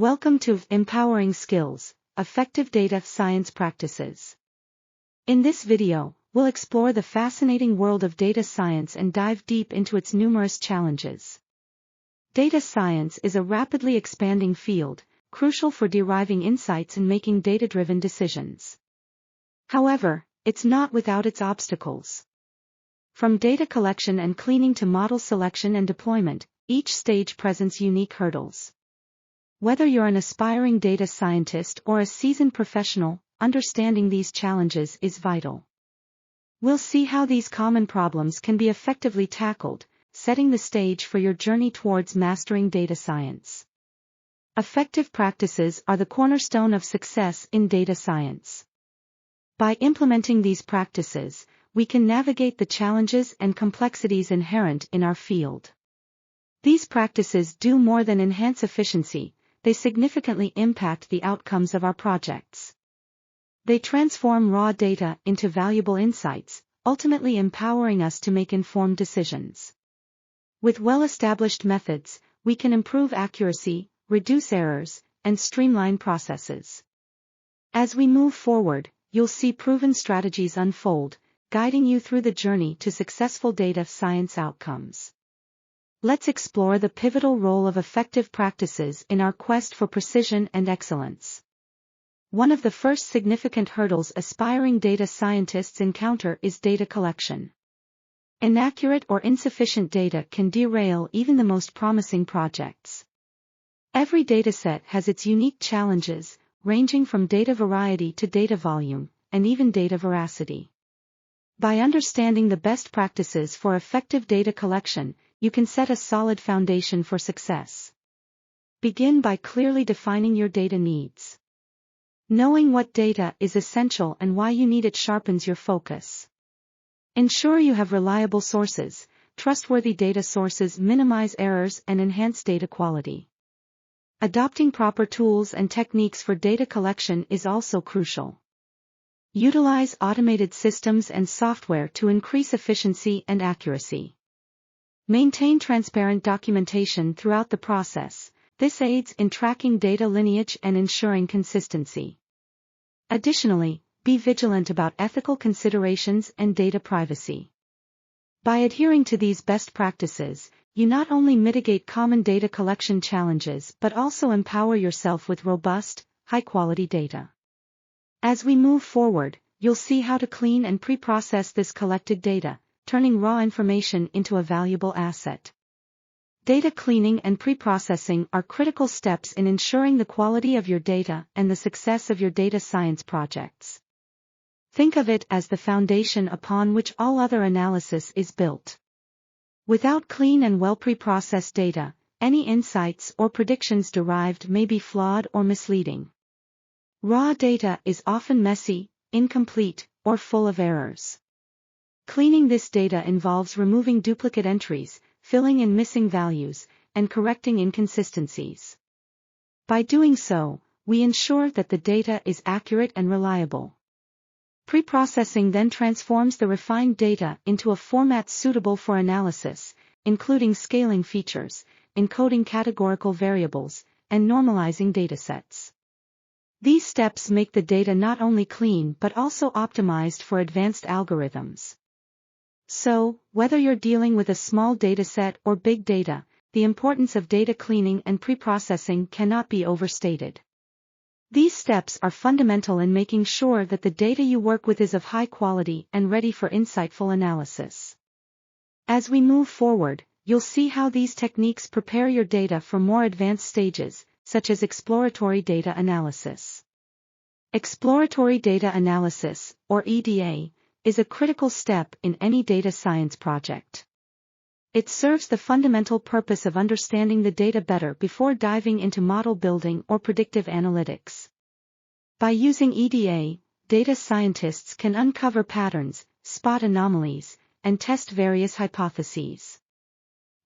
Welcome to Empowering Skills, Effective Data Science Practices. In this video, we'll explore the fascinating world of data science and dive deep into its numerous challenges. Data science is a rapidly expanding field, crucial for deriving insights and making data-driven decisions. However, it's not without its obstacles. From data collection and cleaning to model selection and deployment, each stage presents unique hurdles. Whether you're an aspiring data scientist or a seasoned professional, understanding these challenges is vital. We'll see how these common problems can be effectively tackled, setting the stage for your journey towards mastering data science. Effective practices are the cornerstone of success in data science. By implementing these practices, we can navigate the challenges and complexities inherent in our field. These practices do more than enhance efficiency. They significantly impact the outcomes of our projects. They transform raw data into valuable insights, ultimately empowering us to make informed decisions. With well-established methods, we can improve accuracy, reduce errors, and streamline processes. As we move forward, you'll see proven strategies unfold, guiding you through the journey to successful data science outcomes. Let's explore the pivotal role of effective practices in our quest for precision and excellence. One of the first significant hurdles aspiring data scientists encounter is data collection. Inaccurate or insufficient data can derail even the most promising projects. Every dataset has its unique challenges, ranging from data variety to data volume, and even data veracity. By understanding the best practices for effective data collection, you can set a solid foundation for success. Begin by clearly defining your data needs. Knowing what data is essential and why you need it sharpens your focus. Ensure you have reliable sources. Trustworthy data sources minimize errors and enhance data quality. Adopting proper tools and techniques for data collection is also crucial. Utilize automated systems and software to increase efficiency and accuracy. Maintain transparent documentation throughout the process. This aids in tracking data lineage and ensuring consistency. Additionally, be vigilant about ethical considerations and data privacy. By adhering to these best practices, you not only mitigate common data collection challenges but also empower yourself with robust, high-quality data. As we move forward, you'll see how to clean and pre-process this collected data, turning raw information into a valuable asset. Data cleaning and pre-processing are critical steps in ensuring the quality of your data and the success of your data science projects. Think of it as the foundation upon which all other analysis is built. Without clean and well pre-processed data, any insights or predictions derived may be flawed or misleading. Raw data is often messy, incomplete, or full of errors. Cleaning this data involves removing duplicate entries, filling in missing values, and correcting inconsistencies. By doing so, we ensure that the data is accurate and reliable. Pre-processing then transforms the refined data into a format suitable for analysis, including scaling features, encoding categorical variables, and normalizing datasets. These steps make the data not only clean but also optimized for advanced algorithms. So, whether you're dealing with a small dataset or big data, the importance of data cleaning and pre-processing cannot be overstated. These steps are fundamental in making sure that the data you work with is of high quality and ready for insightful analysis. As we move forward, you'll see how these techniques prepare your data for more advanced stages, such as exploratory data analysis. Exploratory data analysis, or EDA, is a critical step in any data science project. It serves the fundamental purpose of understanding the data better before diving into model building or predictive analytics. By using EDA, data scientists can uncover patterns, spot anomalies, and test various hypotheses.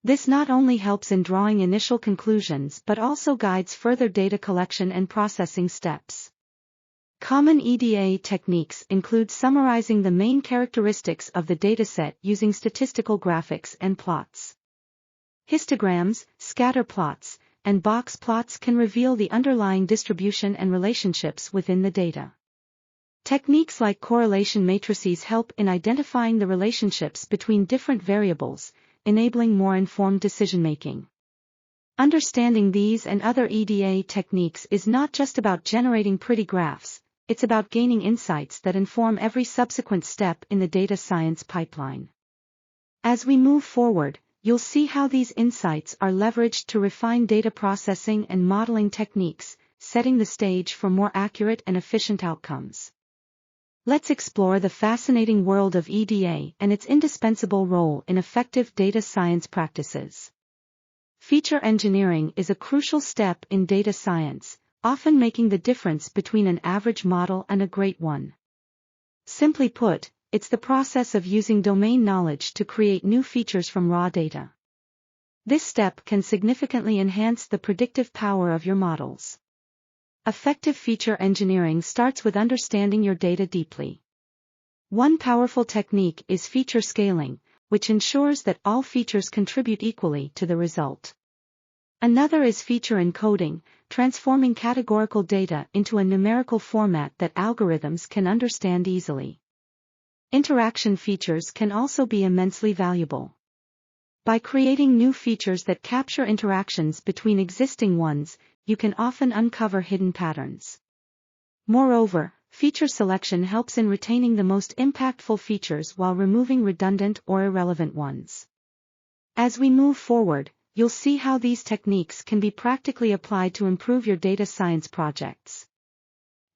This not only helps in drawing initial conclusions but also guides further data collection and processing steps. Common EDA techniques include summarizing the main characteristics of the dataset using statistical graphics and plots. Histograms, scatter plots, and box plots can reveal the underlying distribution and relationships within the data. Techniques like correlation matrices help in identifying the relationships between different variables, enabling more informed decision-making. Understanding these and other EDA techniques is not just about generating pretty graphs, it's about gaining insights that inform every subsequent step in the data science pipeline. As we move forward, you'll see how these insights are leveraged to refine data processing and modeling techniques, setting the stage for more accurate and efficient outcomes. Let's explore the fascinating world of EDA and its indispensable role in effective data science practices. Feature engineering is a crucial step in data science, often making the difference between an average model and a great one. Simply put, it's the process of using domain knowledge to create new features from raw data. This step can significantly enhance the predictive power of your models. Effective feature engineering starts with understanding your data deeply. One powerful technique is feature scaling, which ensures that all features contribute equally to the result. Another is feature encoding, transforming categorical data into a numerical format that algorithms can understand easily. Interaction features can also be immensely valuable. By creating new features that capture interactions between existing ones, you can often uncover hidden patterns. Moreover, feature selection helps in retaining the most impactful features while removing redundant or irrelevant ones. As we move forward, you'll see how these techniques can be practically applied to improve your data science projects.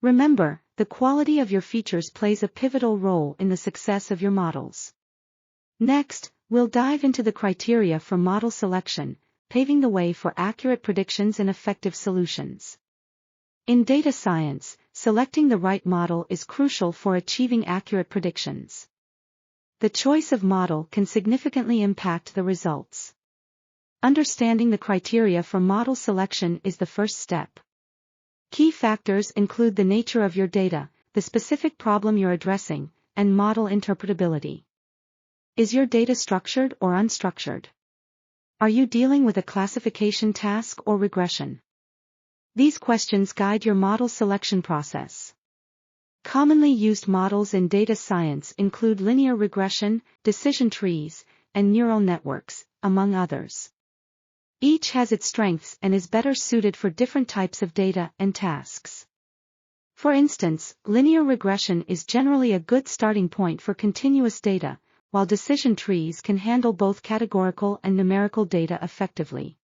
Remember, the quality of your features plays a pivotal role in the success of your models. Next, we'll dive into the criteria for model selection, paving the way for accurate predictions and effective solutions. In data science, selecting the right model is crucial for achieving accurate predictions. The choice of model can significantly impact the results. Understanding the criteria for model selection is the first step. Key factors include the nature of your data, the specific problem you're addressing, and model interpretability. Is your data structured or unstructured? Are you dealing with a classification task or regression? These questions guide your model selection process. Commonly used models in data science include linear regression, decision trees, and neural networks, among others. Each has its strengths and is better suited for different types of data and tasks. For instance, linear regression is generally a good starting point for continuous data, while decision trees can handle both categorical and numerical data effectively.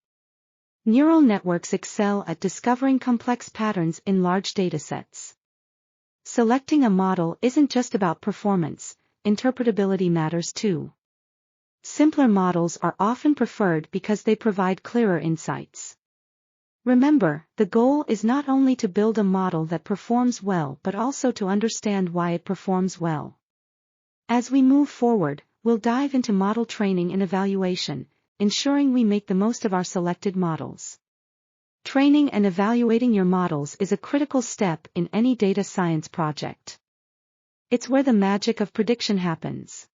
Neural networks excel at discovering complex patterns in large datasets. Selecting a model isn't just about performance, interpretability matters too. Simpler models are often preferred because they provide clearer insights. Remember, the goal is not only to build a model that performs well but also to understand why it performs well. As we move forward, we'll dive into model training and evaluation, ensuring we make the most of our selected models. Training and evaluating your models is a critical step in any data science project. It's where the magic of prediction happens.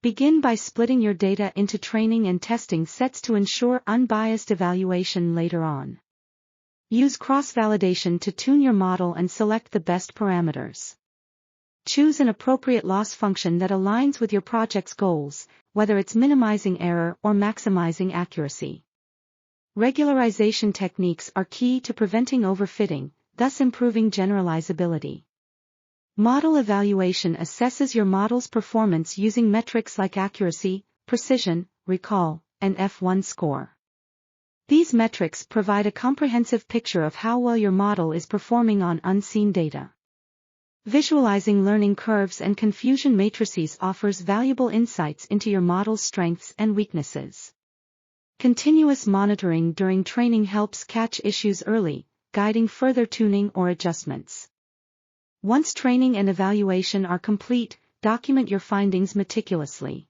Begin by splitting your data into training and testing sets to ensure unbiased evaluation later on. Use cross-validation to tune your model and select the best parameters. Choose an appropriate loss function that aligns with your project's goals, whether it's minimizing error or maximizing accuracy. Regularization techniques are key to preventing overfitting, thus improving generalizability. Model evaluation assesses your model's performance using metrics like accuracy, precision, recall, and F1 score. These metrics provide a comprehensive picture of how well your model is performing on unseen data. Visualizing learning curves and confusion matrices offers valuable insights into your model's strengths and weaknesses. Continuous monitoring during training helps catch issues early, guiding further tuning or adjustments. Once training and evaluation are complete, document your findings meticulously.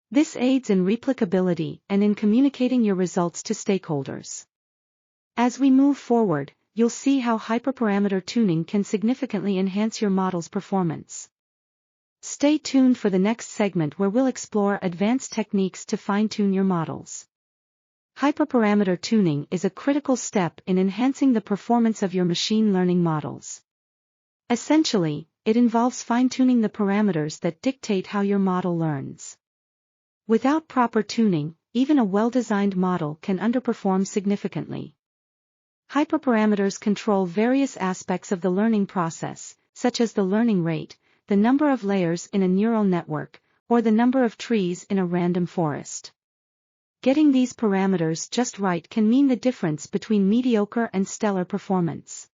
This aids in replicability and in communicating your results to stakeholders. As we move forward, you'll see how hyperparameter tuning can significantly enhance your model's performance. Stay tuned for the next segment where we'll explore advanced techniques to fine-tune your models. Hyperparameter tuning is a critical step in enhancing the performance of your machine learning models. Essentially, it involves fine-tuning the parameters that dictate how your model learns. Without proper tuning, even a well-designed model can underperform significantly. Hyperparameters control various aspects of the learning process, such as the learning rate, the number of layers in a neural network, or the number of trees in a random forest. Getting these parameters just right can mean the difference between mediocre and stellar performance.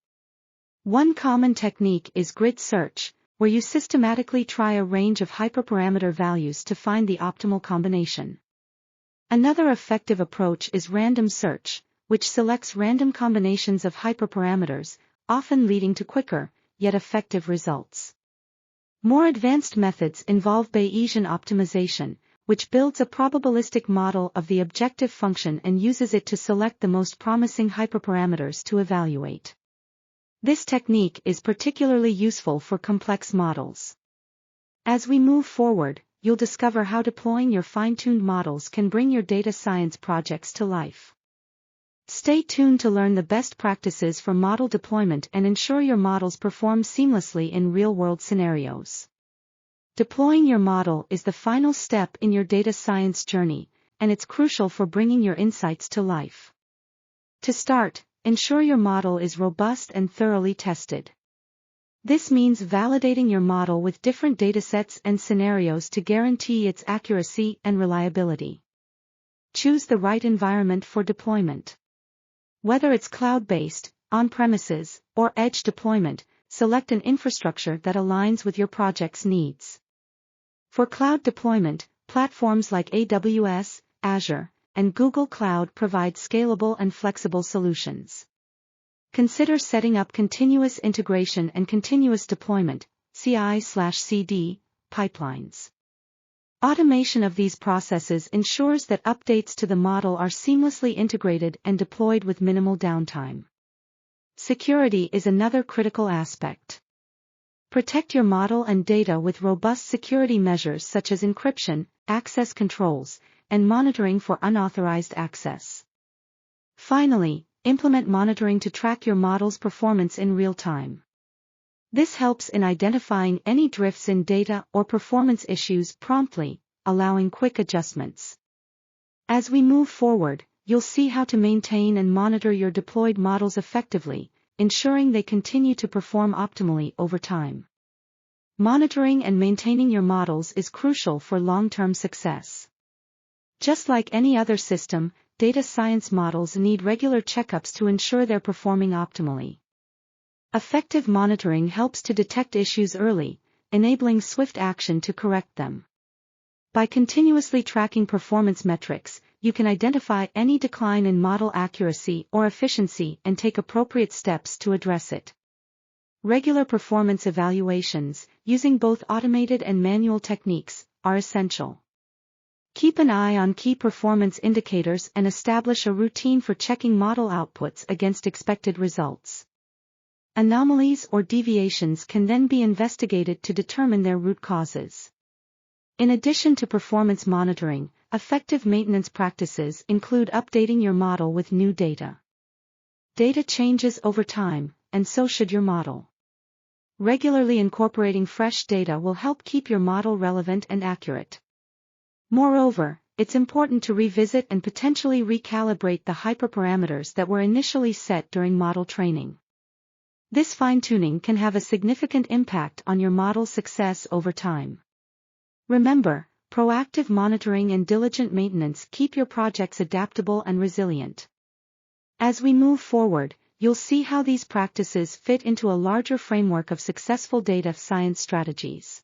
One common technique is grid search, where you systematically try a range of hyperparameter values to find the optimal combination. Another effective approach is random search, which selects random combinations of hyperparameters, often leading to quicker, yet effective results. More advanced methods involve Bayesian optimization, which builds a probabilistic model of the objective function and uses it to select the most promising hyperparameters to evaluate. This technique is particularly useful for complex models. As we move forward, you'll discover how deploying your fine-tuned models can bring your data science projects to life. Stay tuned to learn the best practices for model deployment and ensure your models perform seamlessly in real-world scenarios. Deploying your model is the final step in your data science journey, and it's crucial for bringing your insights to life. To start, ensure your model is robust and thoroughly tested. This means validating your model with different datasets and scenarios to guarantee its accuracy and reliability. Choose the right environment for deployment. Whether it's cloud-based, on-premises, or edge deployment, select an infrastructure that aligns with your project's needs. For cloud deployment, platforms like AWS, Azure, and Google Cloud provide scalable and flexible solutions. Consider setting up continuous integration and continuous deployment, CI/CD, pipelines. Automation of these processes ensures that updates to the model are seamlessly integrated and deployed with minimal downtime. Security is another critical aspect. Protect your model and data with robust security measures such as encryption, access controls, and monitoring for unauthorized access. Finally, implement monitoring to track your model's performance in real time. This helps in identifying any drifts in data or performance issues promptly, allowing quick adjustments. As we move forward, you'll see how to maintain and monitor your deployed models effectively, ensuring they continue to perform optimally over time. Monitoring and maintaining your models is crucial for long-term success. Just like any other system, data science models need regular checkups to ensure they're performing optimally. Effective monitoring helps to detect issues early, enabling swift action to correct them. By continuously tracking performance metrics, you can identify any decline in model accuracy or efficiency and take appropriate steps to address it. Regular performance evaluations, using both automated and manual techniques, are essential. Keep an eye on key performance indicators and establish a routine for checking model outputs against expected results. Anomalies or deviations can then be investigated to determine their root causes. In addition to performance monitoring, effective maintenance practices include updating your model with new data. Data changes over time, and so should your model. Regularly incorporating fresh data will help keep your model relevant and accurate. Moreover, it's important to revisit and potentially recalibrate the hyperparameters that were initially set during model training. This fine-tuning can have a significant impact on your model's success over time. Remember, proactive monitoring and diligent maintenance keep your projects adaptable and resilient. As we move forward, you'll see how these practices fit into a larger framework of successful data science strategies.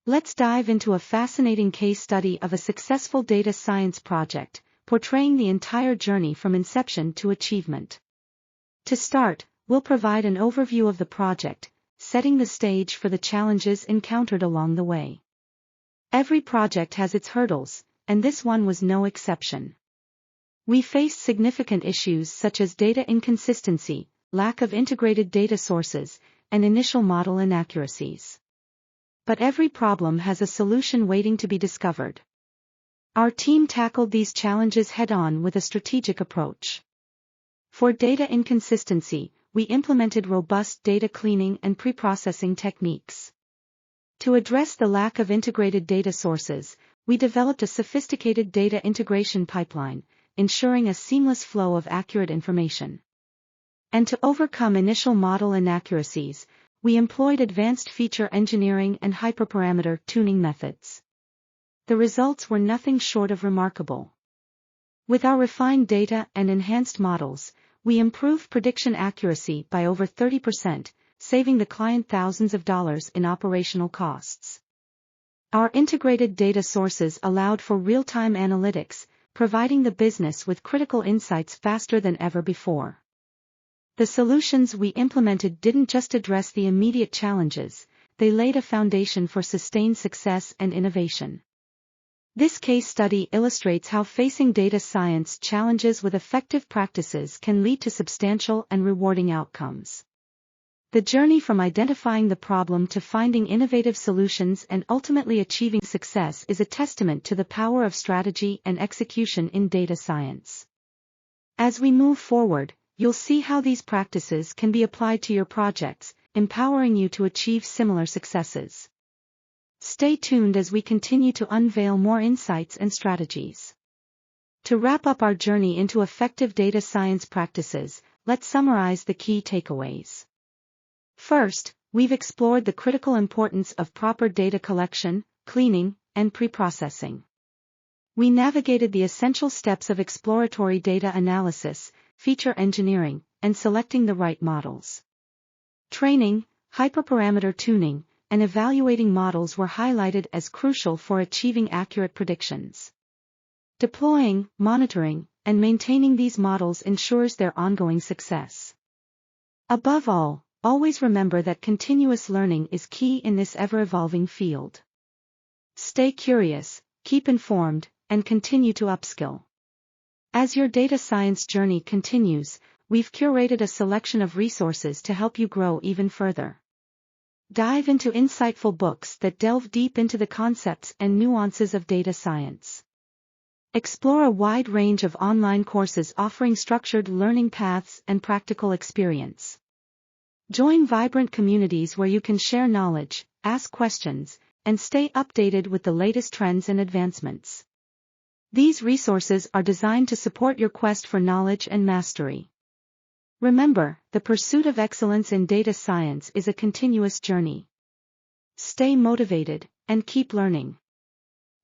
Let's dive into a fascinating case study of a successful data science project, portraying the entire journey from inception to achievement. To start, we'll provide an overview of the project, setting the stage for the challenges encountered along the way. Every project has its hurdles, and this one was no exception. We faced significant issues such as data inconsistency, lack of integrated data sources, and initial model inaccuracies. But every problem has a solution waiting to be discovered. Our team tackled these challenges head-on with a strategic approach. For data inconsistency, we implemented robust data cleaning and preprocessing techniques. To address the lack of integrated data sources, we developed a sophisticated data integration pipeline, ensuring a seamless flow of accurate information. And to overcome initial model inaccuracies, we employed advanced feature engineering and hyperparameter tuning methods. The results were nothing short of remarkable. With our refined data and enhanced models, we improved prediction accuracy by over 30%, saving the client thousands of dollars in operational costs. Our integrated data sources allowed for real-time analytics, providing the business with critical insights faster than ever before. The solutions we implemented didn't just address the immediate challenges, they laid a foundation for sustained success and innovation. This case study illustrates how facing data science challenges with effective practices can lead to substantial and rewarding outcomes. The journey from identifying the problem to finding innovative solutions and ultimately achieving success is a testament to the power of strategy and execution in data science. As we move forward, you'll see how these practices can be applied to your projects, empowering you to achieve similar successes. Stay tuned as we continue to unveil more insights and strategies. To wrap up our journey into effective data science practices, let's summarize the key takeaways. First, we've explored the critical importance of proper data collection, cleaning, and preprocessing. We navigated the essential steps of exploratory data analysis, feature engineering, and selecting the right models. Training, hyperparameter tuning, and evaluating models were highlighted as crucial for achieving accurate predictions. Deploying, monitoring, and maintaining these models ensures their ongoing success. Above all, always remember that continuous learning is key in this ever-evolving field. Stay curious, keep informed, and continue to upskill. As your data science journey continues, we've curated a selection of resources to help you grow even further. Dive into insightful books that delve deep into the concepts and nuances of data science. Explore a wide range of online courses offering structured learning paths and practical experience. Join vibrant communities where you can share knowledge, ask questions, and stay updated with the latest trends and advancements. These resources are designed to support your quest for knowledge and mastery. Remember, the pursuit of excellence in data science is a continuous journey. Stay motivated, and keep learning.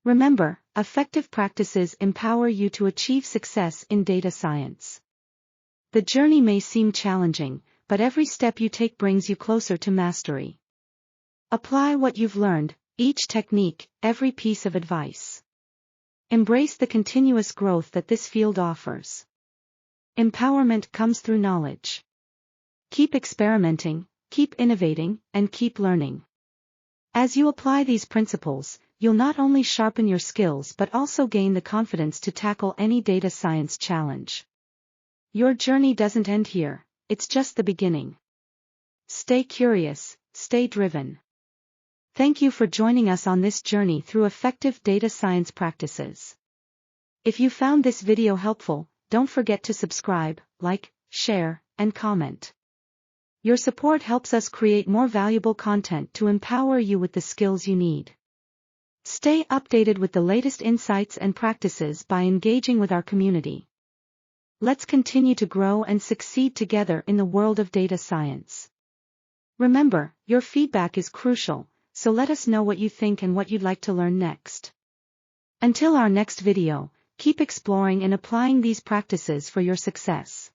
Remember, effective practices empower you to achieve success in data science. The journey may seem challenging, but every step you take brings you closer to mastery. Apply what you've learned, each technique, every piece of advice. Embrace the continuous growth that this field offers. Empowerment comes through knowledge. Keep experimenting, keep innovating, and keep learning. As you apply these principles, you'll not only sharpen your skills but also gain the confidence to tackle any data science challenge. Your journey doesn't end here, it's just the beginning. Stay curious, stay driven. Thank you for joining us on this journey through effective data science practices. If you found this video helpful, don't forget to subscribe, like, share, and comment. Your support helps us create more valuable content to empower you with the skills you need. Stay updated with the latest insights and practices by engaging with our community. Let's continue to grow and succeed together in the world of data science. Remember, your feedback is crucial, so let us know what you think and what you'd like to learn next. Until our next video, keep exploring and applying these practices for your success.